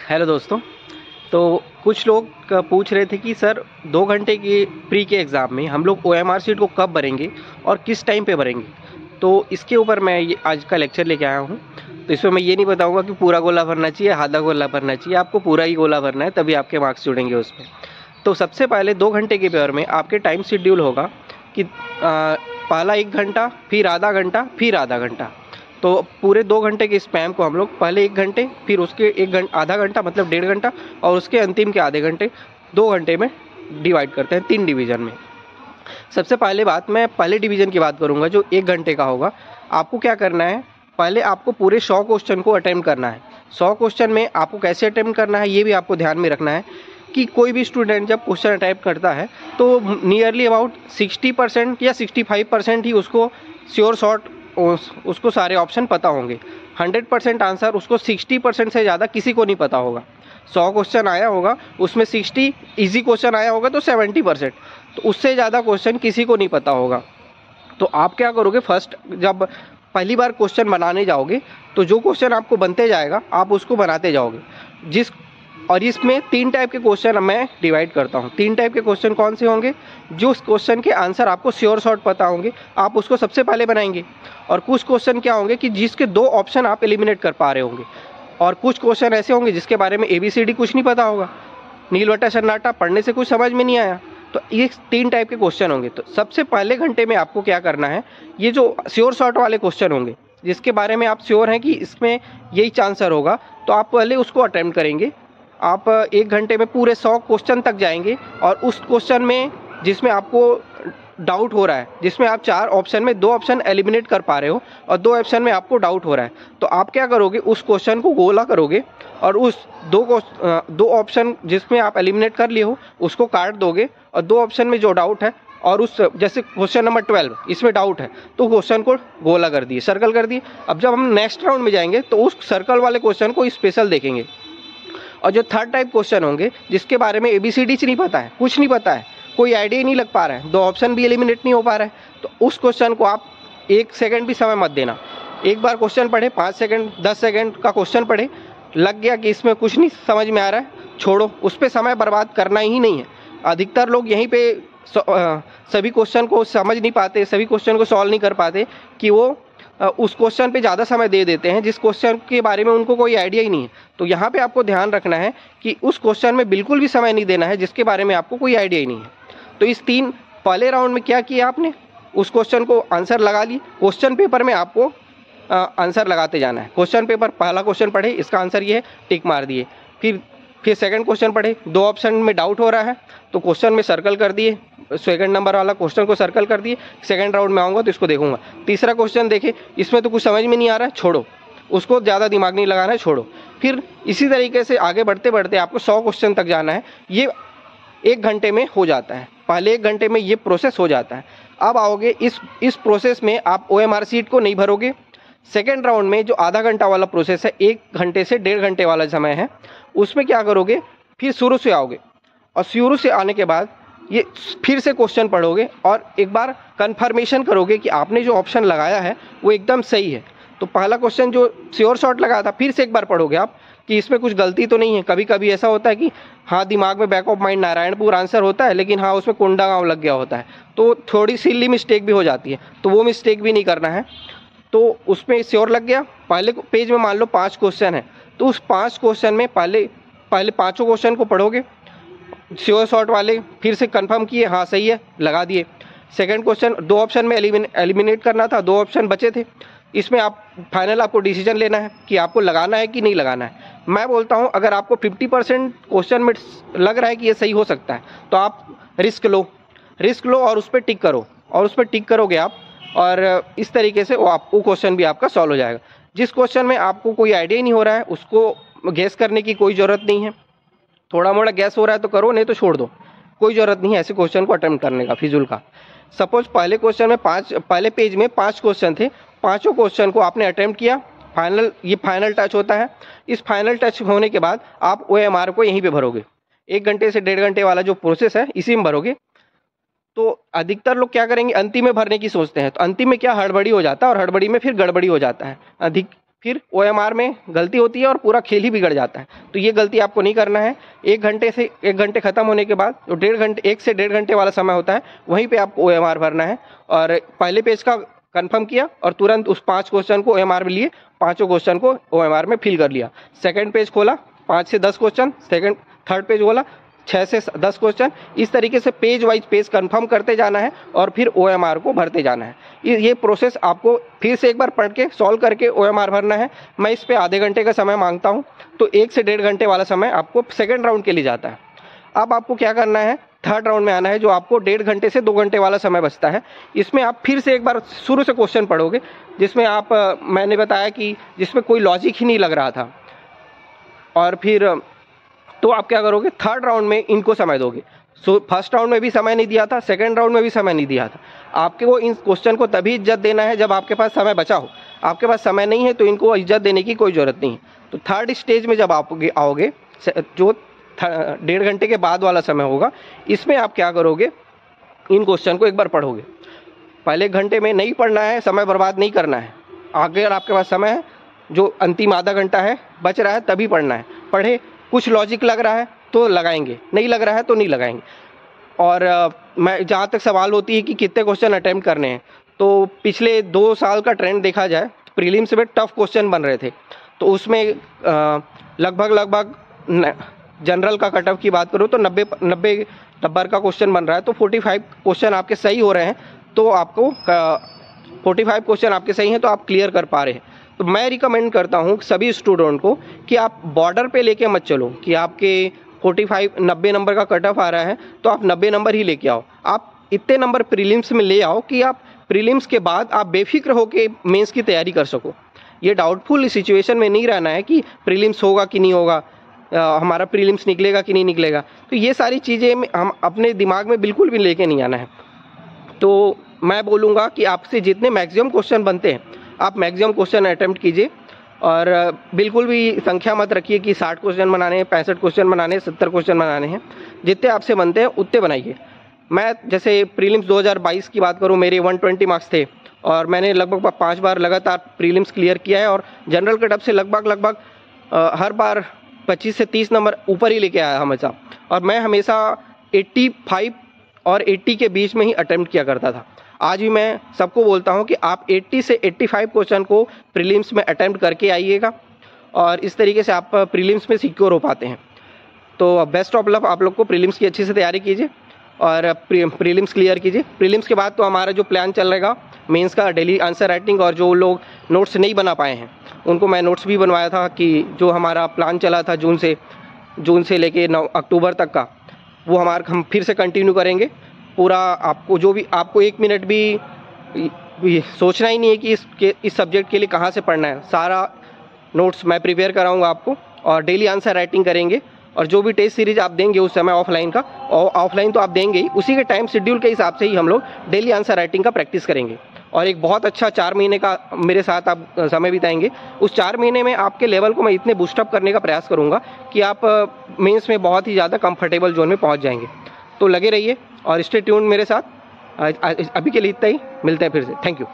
Hello दोस्तों। तो कुछ लोग पूछ रहे थे कि सर 2 घंटे के प्री के एग्ज़ाम में हम लोग ओएमआर शीट को कब भरेंगे और किस टाइम पे भरेंगे। तो इसके ऊपर मैं ये आज का लेक्चर लेके आया हूँ। तो इसमें मैं ये नहीं बताऊँगा कि पूरा गोला भरना चाहिए, आधा गोला भरना चाहिए, आपको पूरा ही गोला भरना है, तभी आपके मार्क्स जुड़ेंगे उसमें। तो सबसे पहले 2 घंटे के पेपर में आपके टाइम शेड्यूल होगा कि पहला 1 घंटा, फिर आधा घंटा, फिर आधा घंटा। तो पूरे 2 घंटे के स्पैम को हम लोग पहले 1 घंटे, फिर उसके आधा घंटा मतलब 1.5 घंटा, और उसके अंतिम के आधे घंटे 2 घंटे में डिवाइड करते हैं 3 डिवीज़न में। सबसे पहले बात, मैं पहले डिवीज़न की बात करूंगा जो 1 घंटे का होगा। आपको क्या करना है, पहले आपको पूरे 100 क्वेश्चन को अटेम्प्ट करना है। 100 क्वेश्चन में आपको कैसे अटेम्प्ट करना है ये भी आपको ध्यान में रखना है कि कोई भी स्टूडेंट जब क्वेश्चन अटेम्प्ट करता है तो नियरली अबाउट 60% या 65% ही उसको श्योर शॉर्ट उसको सारे ऑप्शन पता होंगे। 100% आंसर उसको 60% से ज़्यादा किसी को नहीं पता होगा। 100 क्वेश्चन आया होगा, उसमें 60 इजी क्वेश्चन आया होगा तो 70%, तो उससे ज़्यादा क्वेश्चन किसी को नहीं पता होगा। तो आप क्या करोगे, फर्स्ट जब पहली बार क्वेश्चन बनाने जाओगे तो जो क्वेश्चन आपको बनते जाएगा आप उसको बनाते जाओगे। और इसमें 3 टाइप के क्वेश्चन मैं डिवाइड करता हूँ। 3 टाइप के क्वेश्चन कौन से होंगे? जो उस क्वेश्चन के आंसर आपको श्योर शॉर्ट पता होंगे, आप उसको सबसे पहले बनाएंगे। और कुछ क्वेश्चन क्या होंगे कि जिसके 2 ऑप्शन आप एलिमिनेट कर पा रहे होंगे। और कुछ क्वेश्चन ऐसे होंगे जिसके बारे में ABCD कुछ नहीं पता होगा, नील बट्टा सन्नाटा, पढ़ने से कुछ समझ में नहीं आया। तो ये 3 टाइप के क्वेश्चन होंगे। तो सबसे पहले घंटे में आपको क्या करना है, ये जो श्योर शॉर्ट वाले क्वेश्चन होंगे जिसके बारे में आप श्योर हैं कि इसमें यही आंसर होगा, तो आप पहले उसको अटेम्प्ट करेंगे। आप 1 घंटे में पूरे 100 क्वेश्चन तक जाएंगे और उस क्वेश्चन में जिसमें आपको डाउट हो रहा है, जिसमें आप 4 ऑप्शन में 2 ऑप्शन एलिमिनेट कर पा रहे हो और 2 ऑप्शन में आपको डाउट हो रहा है, तो आप क्या करोगे, उस क्वेश्चन को गोला करोगे और उस 2 ऑप्शन जिसमें आप एलिमिनेट कर लिए हो उसको काट दोगे, और 2 ऑप्शन में जो डाउट है और उस जैसे क्वेश्चन नंबर 12 इसमें डाउट है तो क्वेश्चन को गोला कर दिए, सर्कल कर दिए। अब जब हम नेक्स्ट राउंड में जाएंगे तो उस सर्कल वाले क्वेश्चन को स्पेशल देखेंगे। और जो थर्ड टाइप क्वेश्चन होंगे जिसके बारे में ABCD नहीं पता है, कुछ नहीं पता है, कोई आइडिया ही नहीं लग पा रहा है, 2 ऑप्शन भी एलिमिनेट नहीं हो पा रहा है, तो उस क्वेश्चन को आप 1 सेकंड भी समय मत देना। एक बार क्वेश्चन पढ़े, 5 सेकंड 10 सेकंड का क्वेश्चन पढ़े, लग गया कि इसमें कुछ नहीं समझ में आ रहा है, छोड़ो, उस पर समय बर्बाद करना ही नहीं है। अधिकतर लोग यहीं पे सभी क्वेश्चन को समझ नहीं पाते, सभी क्वेश्चन को सॉल्व नहीं कर पाते कि वो उस क्वेश्चन पे ज़्यादा समय दे देते हैं जिस क्वेश्चन के बारे में उनको कोई आइडिया ही नहीं है। तो यहाँ पे आपको ध्यान रखना है कि उस क्वेश्चन में बिल्कुल भी समय नहीं देना है जिसके बारे में आपको कोई आइडिया ही नहीं है। तो इस पहले राउंड में क्या किया आपने, उस क्वेश्चन को आंसर लगा ली। क्वेश्चन पेपर में आपको आंसर लगाते जाना है। क्वेश्चन पेपर, पहला क्वेश्चन पढ़े, इसका आंसर ये है, टिक मार दिए। फिर सेकंड क्वेश्चन पढ़े, 2 ऑप्शन में डाउट हो रहा है तो क्वेश्चन में सर्कल कर दिए, सेकंड नंबर वाला क्वेश्चन को सर्कल कर दिए। सेकंड राउंड में आऊँगा तो इसको देखूंगा। तीसरा क्वेश्चन देखे, इसमें तो कुछ समझ में नहीं आ रहा है, छोड़ो, उसको ज़्यादा दिमाग नहीं लगाना है, छोड़ो। फिर इसी तरीके से आगे बढ़ते बढ़ते आपको 100 क्वेश्चन तक जाना है। ये 1 घंटे में हो जाता है, पहले 1 घंटे में ये प्रोसेस हो जाता है। अब आओगे इस प्रोसेस में आप OMR शीट को नहीं भरोगे। सेकेंड राउंड में जो आधा घंटा वाला प्रोसेस है, 1 घंटे से 1.5 घंटे वाला समय है, उसमें क्या करोगे, फिर शुरू से आओगे और शुरू से आने के बाद ये फिर से क्वेश्चन पढ़ोगे और एक बार कंफर्मेशन करोगे कि आपने जो ऑप्शन लगाया है वो एकदम सही है। तो पहला क्वेश्चन जो श्योर शॉर्ट लगाया था फिर से एक बार पढ़ोगे आप कि इसमें कुछ गलती तो नहीं है। कभी कभी ऐसा होता है कि हाँ, दिमाग में back of mind Narayanpur answer होता है, लेकिन हाँ उसमें कोंडा गाँव लग गया होता है, तो थोड़ी सिली मिस्टेक भी हो जाती है, तो वो मिस्टेक भी नहीं करना है। तो उसमें श्योर लग गया। पहले पेज में मान लो 5 क्वेश्चन है, तो उस 5 क्वेश्चन में पहले 5 क्वेश्चन को पढ़ोगे श्योर शॉर्ट वाले, फिर से कंफर्म किए, हाँ सही है, लगा दिए। सेकंड क्वेश्चन 2 ऑप्शन में एलिमिनेट करना था, 2 ऑप्शन बचे थे, इसमें आप फाइनल आपको डिसीजन लेना है कि आपको लगाना है कि नहीं लगाना है। मैं बोलता हूँ अगर आपको 50% क्वेश्चन में लग रहा है कि ये सही हो सकता है तो आप रिस्क लो और उस पर टिक करो, और उस पर टिक करोगे आप, और इस तरीके से वो क्वेश्चन भी आपका सॉल्व हो जाएगा। जिस क्वेश्चन में आपको कोई आइडिया ही नहीं हो रहा है उसको गैस करने की कोई ज़रूरत नहीं है। थोड़ा मोड़ा गैस हो रहा है तो करो, नहीं तो छोड़ दो, कोई ज़रूरत नहीं है ऐसे क्वेश्चन को अटेम्प्ट करने का फिजूल का। सपोज पहले क्वेश्चन में पहले पेज में 5 क्वेश्चन थे, 5 क्वेश्चन को आपने अटेम्प्ट किया, ये फाइनल टच होता है। इस फाइनल टच होने के बाद आप OMR को यहीं पे भरोगे। 1 घंटे से 1.5 घंटे वाला जो प्रोसेस है इसी में भरोगे। तो अधिकतर लोग क्या करेंगे, अंतिम में भरने की सोचते हैं, तो अंतिम में क्या हड़बड़ी हो जाता है और हड़बड़ी में फिर गड़बड़ी हो जाता है। फिर OMR में गलती होती है और पूरा खेल ही बिगड़ जाता है। तो ये गलती आपको नहीं करना है। 1 घंटे खत्म होने के बाद जो 1 से 1.5 घंटे वाला समय होता है, वहीं पे आपको OMR भरना है। और पहले पेज का कंफर्म किया और तुरंत उस 5 क्वेश्चन को OMR में लिए, 5 क्वेश्चन को OMR में फिल कर लिया। सेकंड पेज खोला, 5 से 10 क्वेश्चन, थर्ड पेज खोला, 6 से 10 क्वेश्चन। इस तरीके से पेज वाइज पेज कंफर्म करते जाना है और फिर OMR को भरते जाना है। ये प्रोसेस आपको फिर से एक बार पढ़ के सॉल्व करके OMR भरना है। मैं इस पे आधे घंटे का समय मांगता हूँ, तो 1 से 1.5 घंटे वाला समय आपको सेकेंड राउंड के लिए जाता है। अब आपको क्या करना है, थर्ड राउंड में आना है, जो आपको 1.5 घंटे से 2 घंटे वाला समय बचता है। इसमें आप फिर से एक बार शुरू से क्वेश्चन पढ़ोगे, जिसमें आप मैंने बताया कि जिसमें कोई लॉजिक ही नहीं लग रहा था। और फिर तो आप क्या करोगे, थर्ड राउंड में इनको समय दोगे। फर्स्ट राउंड में भी समय नहीं दिया था, सेकंड राउंड में भी समय नहीं दिया था। आपके को इन क्वेश्चन को तभी इज्जत देना है जब आपके पास समय बचा हो। आपके पास समय नहीं है तो इनको इज्जत देने की कोई ज़रूरत नहीं है। तो थर्ड स्टेज में जब आप आओगे, जो 1.5 घंटे के बाद वाला समय होगा, इसमें आप क्या करोगे, इन क्वेश्चन को एक बार पढ़ोगे। पहले घंटे में नहीं पढ़ना है, समय बर्बाद नहीं करना है। अगर आपके पास समय है, जो अंतिम आधा घंटा है बच रहा है, तभी पढ़ना है। पढ़े, कुछ लॉजिक लग रहा है तो लगाएंगे, नहीं लग रहा है तो नहीं लगाएंगे। और मैं जहाँ तक सवाल होती है कि कितने क्वेश्चन अटेम्प्ट करने हैं, तो पिछले 2 साल का ट्रेंड देखा जाए, प्रीलिम्स में टफ क्वेश्चन बन रहे थे, तो उसमें लगभग जनरल का कट ऑफ की बात करूँ तो 90 नंबर का क्वेश्चन बन रहा है। तो 45 क्वेश्चन आपके सही हो रहे हैं, तो आपको 45 क्वेश्चन आपके सही हैं तो आप क्लियर कर पा रहे हैं। तो मैं रिकमेंड करता हूँ सभी स्टूडेंट को कि आप बॉर्डर पे लेके मत चलो कि आपके 90 नंबर का कट ऑफ आ रहा है तो आप 90 नंबर ही लेके आओ। आप इतने नंबर प्रीलिम्स में ले आओ कि आप प्रीलिम्स के बाद आप बेफिक्र होकर मेंस की तैयारी कर सको। ये डाउटफुल सिचुएशन में नहीं रहना है कि प्रीलिम्स होगा कि नहीं होगा, हमारा प्रीलिम्स निकलेगा कि नहीं निकलेगा। तो ये सारी चीज़ें हम अपने दिमाग में बिल्कुल भी लेके नहीं आना है। तो मैं बोलूँगा कि आपसे जितने मैक्सिमम क्वेश्चन बनते हैं आप मैक्सिमम क्वेश्चन अटेम्प्ट कीजिए, और बिल्कुल भी संख्या मत रखिए कि 60 क्वेश्चन बनाने हैं, 65 क्वेश्चन बनाने हैं, 70 क्वेश्चन बनाने हैं। जितने आपसे बनते हैं उतने बनाइए। मैं जैसे प्रीलिम्स 2022 की बात करूं, मेरे 120 मार्क्स थे और मैंने लगभग 5 बार लगातार प्रीलिम्स क्लियर किया है और जनरल कट ऑफ से लगभग हर बार 25 से 30 नंबर ऊपर ही लेके आया हमेशा। और मैं हमेशा 85 और 80 के बीच में ही अटेम्प्ट किया करता था। आज भी मैं सबको बोलता हूं कि आप 80 से 85 क्वेश्चन को प्रीलिम्स में अटेम्प्ट करके आइएगा, और इस तरीके से आप प्रीलिम्स में सिक्योर हो पाते हैं। तो बेस्ट ऑफ लक आप लोग को, प्रीलिम्स की अच्छे से तैयारी कीजिए और प्रीलिम्स क्लियर कीजिए। प्रीलिम्स के बाद तो हमारा जो प्लान चल रहेगा मेंस का, डेली आंसर राइटिंग, और जो लोग नोट्स नहीं बना पाए हैं उनको मैं नोट्स भी बनवाया था कि जो हमारा प्लान चला था जून से लेके 9 अक्टूबर तक का, वो हम फिर से कंटिन्यू करेंगे पूरा। आपको जो भी, आपको 1 मिनट भी सोचना ही नहीं है कि इस सब्जेक्ट के लिए कहाँ से पढ़ना है। सारा नोट्स मैं प्रिपेयर कराऊंगा आपको, और डेली आंसर राइटिंग करेंगे। और जो भी टेस्ट सीरीज आप देंगे उस समय ऑफलाइन का, और ऑफलाइन तो आप देंगे ही, उसी के टाइम शेड्यूल के हिसाब से ही हम लोग डेली आंसर राइटिंग का प्रैक्टिस करेंगे। और एक बहुत अच्छा 4 महीने का मेरे साथ आप समय बिताएंगे। उस 4 महीने में आपके लेवल को मैं इतने बूस्टअप करने का प्रयास करूँगा कि आप मेंस में बहुत ही ज़्यादा कंफर्टेबल जोन में पहुँच जाएंगे। तो लगे रहिए और स्टे ट्यून्ड मेरे साथ। अभी के लिए इतना ही, मिलते हैं फिर से। Thank you.